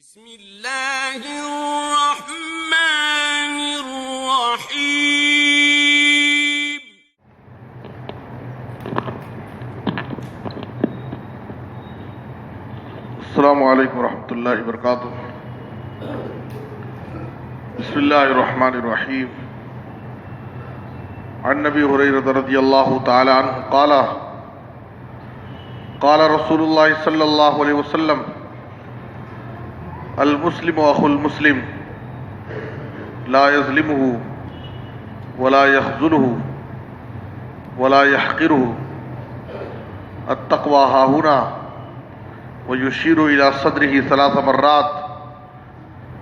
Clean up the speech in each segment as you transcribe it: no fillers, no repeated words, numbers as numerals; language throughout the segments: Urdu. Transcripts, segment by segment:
بسم اللہ الرحمن الرحیم۔ السلام علیکم ورحمۃ اللہ وبرکاتہ۔ بسم اللہ الرحمن الرحیم۔ عن نبی ہریرہ رضی اللہ تعالی عنہ قال قال رسول اللہ صلی اللہ علیہ وسلم المسلم اخو المسلم لا يظلمه ولا يخذله ولا يحقره التقوى ها هنا ويشير إلى صدره 3 مرات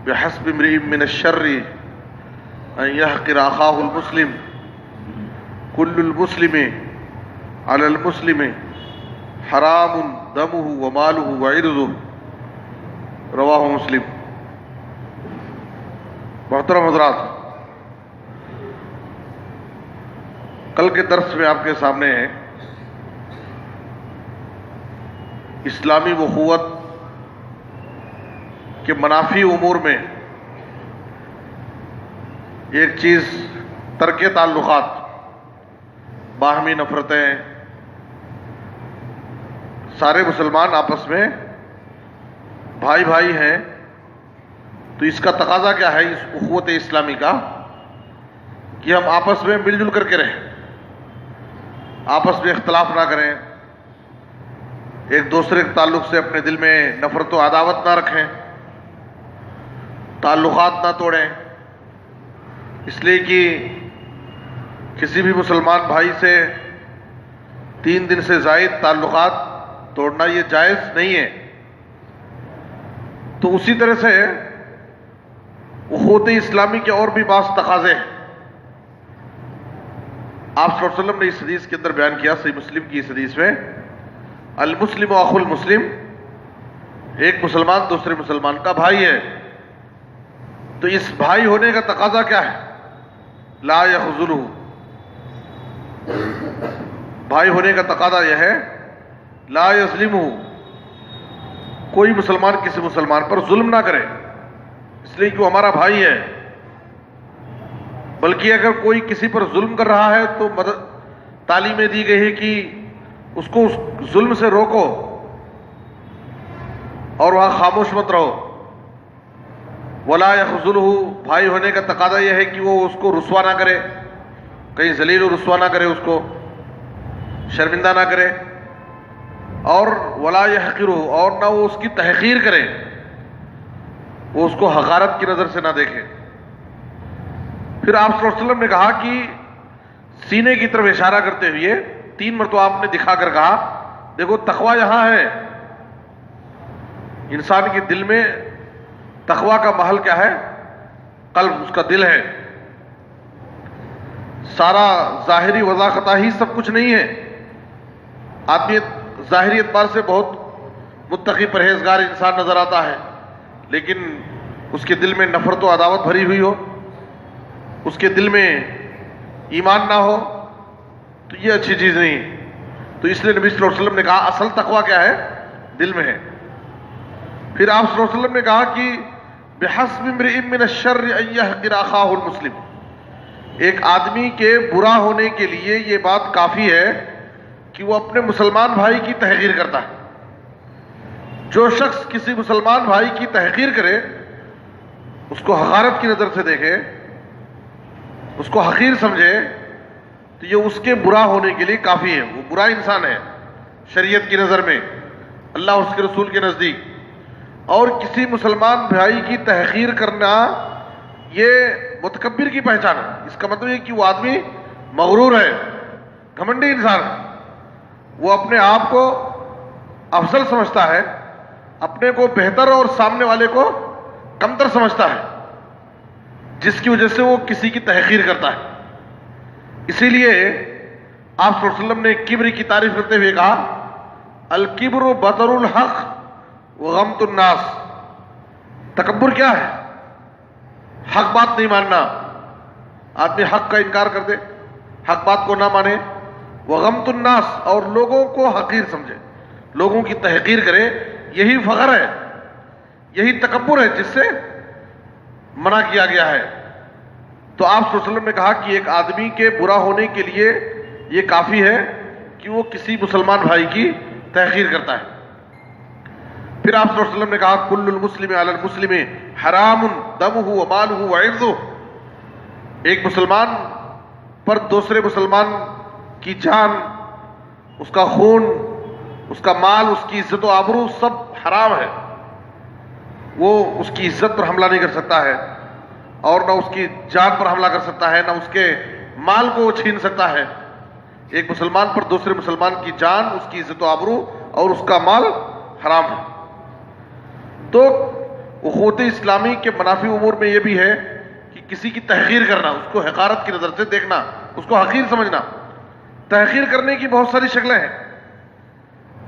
بحسب امرئ من الشر أن يحقر أخاه المسلم كل المسلم على المسلم حرام دمه وماله وعرضه رواہ مسلم۔ محترم حضرات، کل کے درس میں آپ کے سامنے اسلامی اخوت کے منافی امور میں ایک چیز ترک تعلقات، باہمی نفرتیں، سارے مسلمان آپس میں بھائی بھائی ہیں، تو اس کا تقاضا کیا ہے اس اخوت اسلامی کا کہ ہم آپس میں مل جل کر کے رہیں، آپس میں اختلاف نہ کریں، ایک دوسرے کے تعلق سے اپنے دل میں نفرت و عداوت نہ رکھیں، تعلقات نہ توڑیں، اس لیے کہ کسی بھی مسلمان بھائی سے 3 دن سے زائد تعلقات توڑنا یہ جائز نہیں ہے۔ تو اسی طرح سے اخوت اسلامی کے اور بھی بعض تقاضے ہیں۔ آپ صلی اللہ علیہ وسلم نے اس حدیث کے اندر بیان کیا، صحیح مسلم کی اس حدیث میں، المسلم اخو المسلم، ایک مسلمان دوسرے مسلمان کا بھائی ہے۔ تو اس بھائی ہونے کا تقاضا کیا ہے؟ لا یخذلہ، بھائی ہونے کا تقاضا یہ ہے لا یظلمہ، کوئی مسلمان کسی مسلمان پر ظلم نہ کرے، اس لیے کہ وہ ہمارا بھائی ہے، بلکہ اگر کوئی کسی پر ظلم کر رہا ہے تو تعلیمیں دی گئی ہے کہ اس کو اس ظلم سے روکو اور وہاں خاموش مت رہو۔ ولا یخذلہ، بھائی ہونے کا تقاضا یہ ہے کہ وہ اس کو رسوا نہ کرے، کہیں ذلیل و رسوا نہ کرے، اس کو شرمندہ نہ کرے، اور ولا یحقرہ، اور نہ وہ اس کی تحقیر کرے، وہ اس کو حقارت کی نظر سے نہ دیکھے۔ پھر آپ صلی اللہ علیہ وسلم نے کہا کہ سینے کی طرف اشارہ کرتے ہوئے 3 مرتبہ آپ نے دکھا کر کہا دیکھو تقوی یہاں ہے۔ انسان کے دل میں تقوی کا محل کیا ہے؟ قلب، اس کا دل ہے۔ سارا ظاہری وضاحت ہی سب کچھ نہیں ہے۔ آدمی ظاہری اعتبار سے بہت متقی پرہیزگار انسان نظر آتا ہے، لیکن اس کے دل میں نفرت و عداوت بھری ہوئی ہو، اس کے دل میں ایمان نہ ہو، تو یہ اچھی چیز نہیں۔ تو اس لیے نبی صلی اللہ علیہ وسلم نے کہا اصل تقوی کیا ہے؟ دل میں ہے۔ پھر آپ صلی اللہ علیہ وسلم نے کہا کہ بحسب امرئ من الشر ان يحقر اخاه المسلم، ایک آدمی کے برا ہونے کے لیے یہ بات کافی ہے کہ وہ اپنے مسلمان بھائی کی تحقیر کرتا ہے۔ جو شخص کسی مسلمان بھائی کی تحقیر کرے، اس کو حقارت کی نظر سے دیکھے، اس کو حقیر سمجھے، تو یہ اس کے برا ہونے کے لیے کافی ہے۔ وہ برا انسان ہے شریعت کی نظر میں، اللہ اور اس کے رسول کے نزدیک۔ اور کسی مسلمان بھائی کی تحقیر کرنا یہ متکبر کی پہچان ہے۔ اس کا مطلب یہ کہ وہ آدمی مغرور ہے، گھمنڈی انسان ہے، وہ اپنے آپ کو افضل سمجھتا ہے، اپنے کو بہتر اور سامنے والے کو کمتر سمجھتا ہے، جس کی وجہ سے وہ کسی کی تحقیر کرتا ہے۔ اسی لیے آپ صلی اللہ علیہ وسلم نے کبر کی تعریف کرتے ہوئے کہا الکبر بطر الحق وغمط الناس، تکبر کیا ہے؟ حق بات نہیں ماننا، آدمی حق کا انکار کر دے، حق بات کو نہ مانے، وغمط الناس، اور لوگوں کو حقیر سمجھے، لوگوں کی تحقیر کرے، یہی فخر ہے، یہی تکبر ہے جس سے منع کیا گیا ہے. تو آپ صلی اللہ علیہ وسلم نے کہا کہ ایک آدمی کے برا ہونے کے لیے یہ کافی ہے کہ وہ کسی مسلمان بھائی کی تحقیر کرتا ہے. پھر آپ صلی اللہ علیہ وسلم نے کہا کل المسلم علی المسلم حرام دمہ ومالہ وعرضہ. ایک مسلمان پر دوسرے مسلمان کی جان، اس کا خون، اس کا مال، اس کی عزت و آبرو سب حرام ہے. وہ اس کی عزت پر حملہ نہیں کر سکتا ہے، اور نہ اس کی جان پر حملہ کر سکتا ہے، نہ اس کے مال کو وہ چھین سکتا ہے. ایک مسلمان پر دوسرے مسلمان کی جان، اس کی عزت و آبرو اور اس کا مال حرام ہے. تو اخوت اسلامی کے منافی امور میں یہ بھی ہے کہ کسی کی تحقیر کرنا، اس کو حقارت کی نظر سے دیکھنا، اس کو حقیر سمجھنا. تحقیر کرنے کی بہت ساری شکلیں ہیں.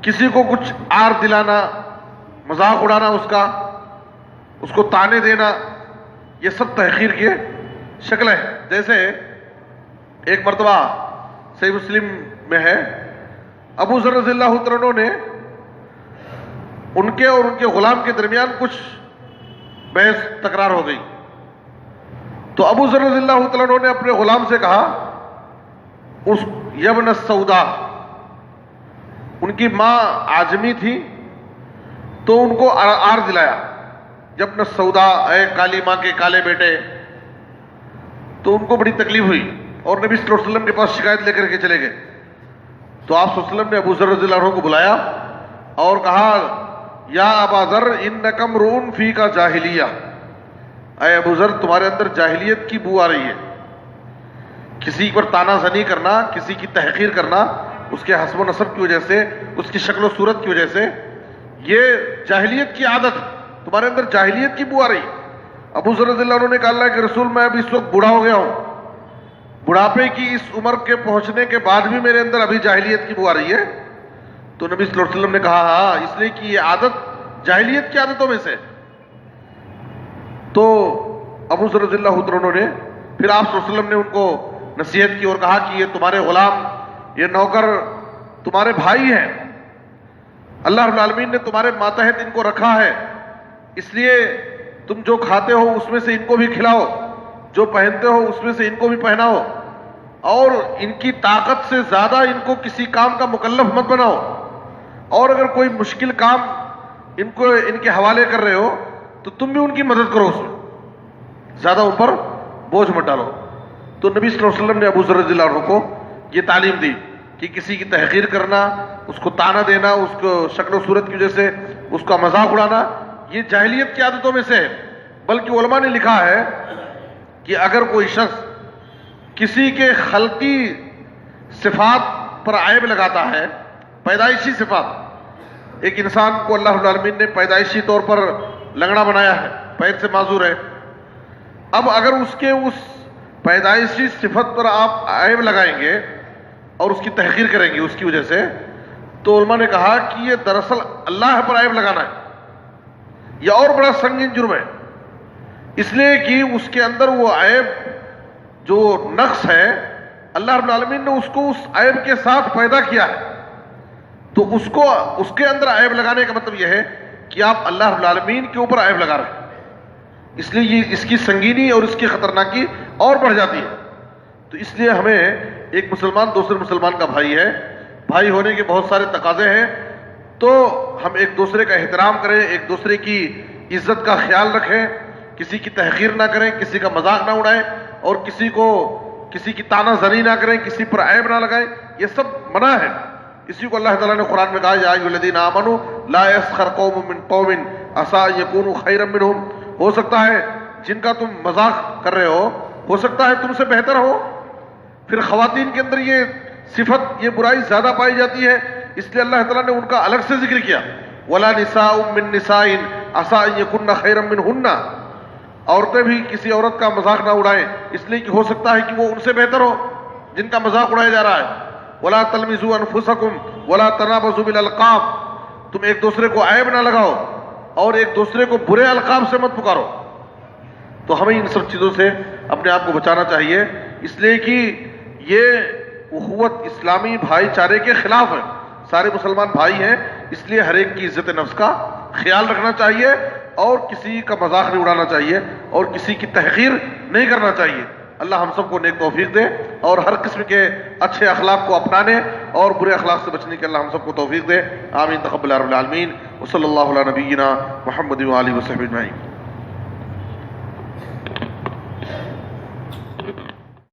کسی کو کچھ آر دلانا، مذاق اڑانا، اس کو تانے دینا، یہ سب تحقیر کی شکلیں ہیں. جیسے ایک مرتبہ صحیح مسلم میں ہے، ابو ذر رضی اللہ عنہ نے ان کے اور ان کے غلام کے درمیان کچھ بحث تکرار ہو گئی. تو ابو ذر رضی اللہ عنہ نے اپنے غلام سے کہا، اس یبن السودا، ان کی ماں عاجمی تھی تو ان کو آر دلایا، یبن السودا، اے کالی ماں کے کالے بیٹے. تو ان کو بڑی تکلیف ہوئی اور نبی صلی اللہ علیہ وسلم کے پاس شکایت لے کر کے چلے گئے. تو آپ صلی اللہ علیہ وسلم نے ابو ذر رضی اللہ عنہ کو بلایا اور کہا، یا ابا ذر انک امرؤ فیک جاہلیہ. اے ابو ذر، تمہارے اندر جاہلیت کی بو آ رہی ہے. کسی پر تانا زنی کرنا، کسی کی تحقیر کرنا، اس کے حسب و نسب کی وجہ سے، اس کی شکل و صورت کی وجہ سے، یہ جاہلیت کی عادت، تمہارے اندر جاہلیت کی بو آ رہی. ابو ذر رضی اللہ عنہ نے کہا، اللہ کے رسول، میں اب اس وقت بوڑھا ہو گیا ہوں، بڑھاپے کی اس عمر کے پہنچنے کے بعد بھی میرے اندر ابھی جاہلیت کی بو آ رہی ہے. تو نبی صلی اللہ علیہ وسلم نے کہا، ہاں، اس لیے کہ یہ عادت جاہلیت کی عادتوں میں سے. تو ابو ذر رضی اللہ عنہ نے پھر آپ صلی اللہ علیہ وسلم نے ان کو نصیحت کی اور کہا کہ یہ تمہارے غلام، یہ نوکر تمہارے بھائی ہیں. اللہ رب العالمین نے تمہارے ماتحت ان کو رکھا ہے، اس لیے تم جو کھاتے ہو اس میں سے ان کو بھی کھلاؤ، جو پہنتے ہو اس میں سے ان کو بھی پہناؤ، اور ان کی طاقت سے زیادہ ان کو کسی کام کا مکلف مت بناؤ. اور اگر کوئی مشکل کام ان کے حوالے کر رہے ہو تو تم بھی ان کی مدد کرو، اس میں زیادہ ان پر بوجھ مت ڈالو. تو نبی صلی اللہ علیہ وسلم نے ابو ذر رضی اللہ عنہ کو یہ تعلیم دی کہ کسی کی تحقیر کرنا، اس کو تانا دینا، اس کو شکل و صورت کی وجہ سے اس کا مذاق اڑانا، یہ جاہلیت کی عادتوں میں سے ہے. بلکہ علماء نے لکھا ہے کہ اگر کوئی شخص کسی کے خلقی صفات پر عیب لگاتا ہے، پیدائشی صفات، ایک انسان کو اللہ رب العالمین نے پیدائشی طور پر لنگڑا بنایا ہے، پیر سے معذور ہے. اب اگر اس کے اس پیدائشی صفت پر آپ عیب لگائیں گے اور اس کی تحقیر کریں گے اس کی وجہ سے، تو علماء نے کہا کہ یہ دراصل اللہ پر عیب لگانا ہے، یہ اور بڑا سنگین جرم ہے. اس لیے کہ اس کے اندر وہ عیب جو نقص ہے، اللہ رب العالمین نے اس کو اس عیب کے ساتھ پیدا کیا ہے. تو اس کے اندر عیب لگانے کا مطلب یہ ہے کہ آپ اللہ رب العالمین کے اوپر عیب لگا رہے ہیں. اس لیے یہ اس کی سنگینی اور اس کی خطرناکی اور بڑھ جاتی ہے. تو اس لیے ہمیں، ایک مسلمان دوسرے مسلمان کا بھائی ہے، بھائی ہونے کے بہت سارے تقاضے ہیں، تو ہم ایک دوسرے کا احترام کریں، ایک دوسرے کی عزت کا خیال رکھیں، کسی کی تحقیر نہ کریں، کسی کا مذاق نہ اڑائیں، اور کسی کی تانا زنی نہ کریں، کسی پر عیب نہ لگائیں. یہ سب منع ہے. اسی کو اللہ تعالیٰ نے قرآن میں کہا، یا ایھا الذین آمنوا لا یسخر قوم من قوم عسیٰ ان یکونوا خیرا منھم. ہو سکتا ہے جن کا تم مذاق کر رہے ہو سکتا ہے تم سے بہتر ہو. پھر خواتین کے اندر یہ صفت، یہ برائی زیادہ پائی جاتی ہے، اس لیے اللہ تعالیٰ نے ان کا الگ سے ذکر کیا. ولا نساء من نساء عسیٰ ان یکن خیرا منہن. عورتیں بھی کسی عورت کا مذاق نہ اڑائیں، اس لیے کہ ہو سکتا ہے کہ وہ ان سے بہتر ہو جن کا مذاق اڑایا جا رہا ہے. ولا تلمزوا انفسکم ولا تنابزوا بالالقاب. تم ایک دوسرے کو عیب نہ لگاؤ اور ایک دوسرے کو برے القاب سے مت پکارو. تو ہمیں ان سب چیزوں سے اپنے آپ کو بچانا چاہیے، اس لیے کہ یہ اخوت اسلامی بھائی چارے کے خلاف ہے. سارے مسلمان بھائی ہیں، اس لیے ہر ایک کی عزت نفس کا خیال رکھنا چاہیے اور کسی کا مذاق نہیں اڑانا چاہیے اور کسی کی تحقیر نہیں کرنا چاہیے. اللہ ہم سب کو نیک توفیق دے اور ہر قسم کے اچھے اخلاق کو اپنانے اور برے اخلاق سے بچنے کے اللہ ہم سب کو توفیق دے. آمین تقبل رب العالمین. وصلی اللہ علی نبینا محمد و آلہ وصحبہ اجمعین.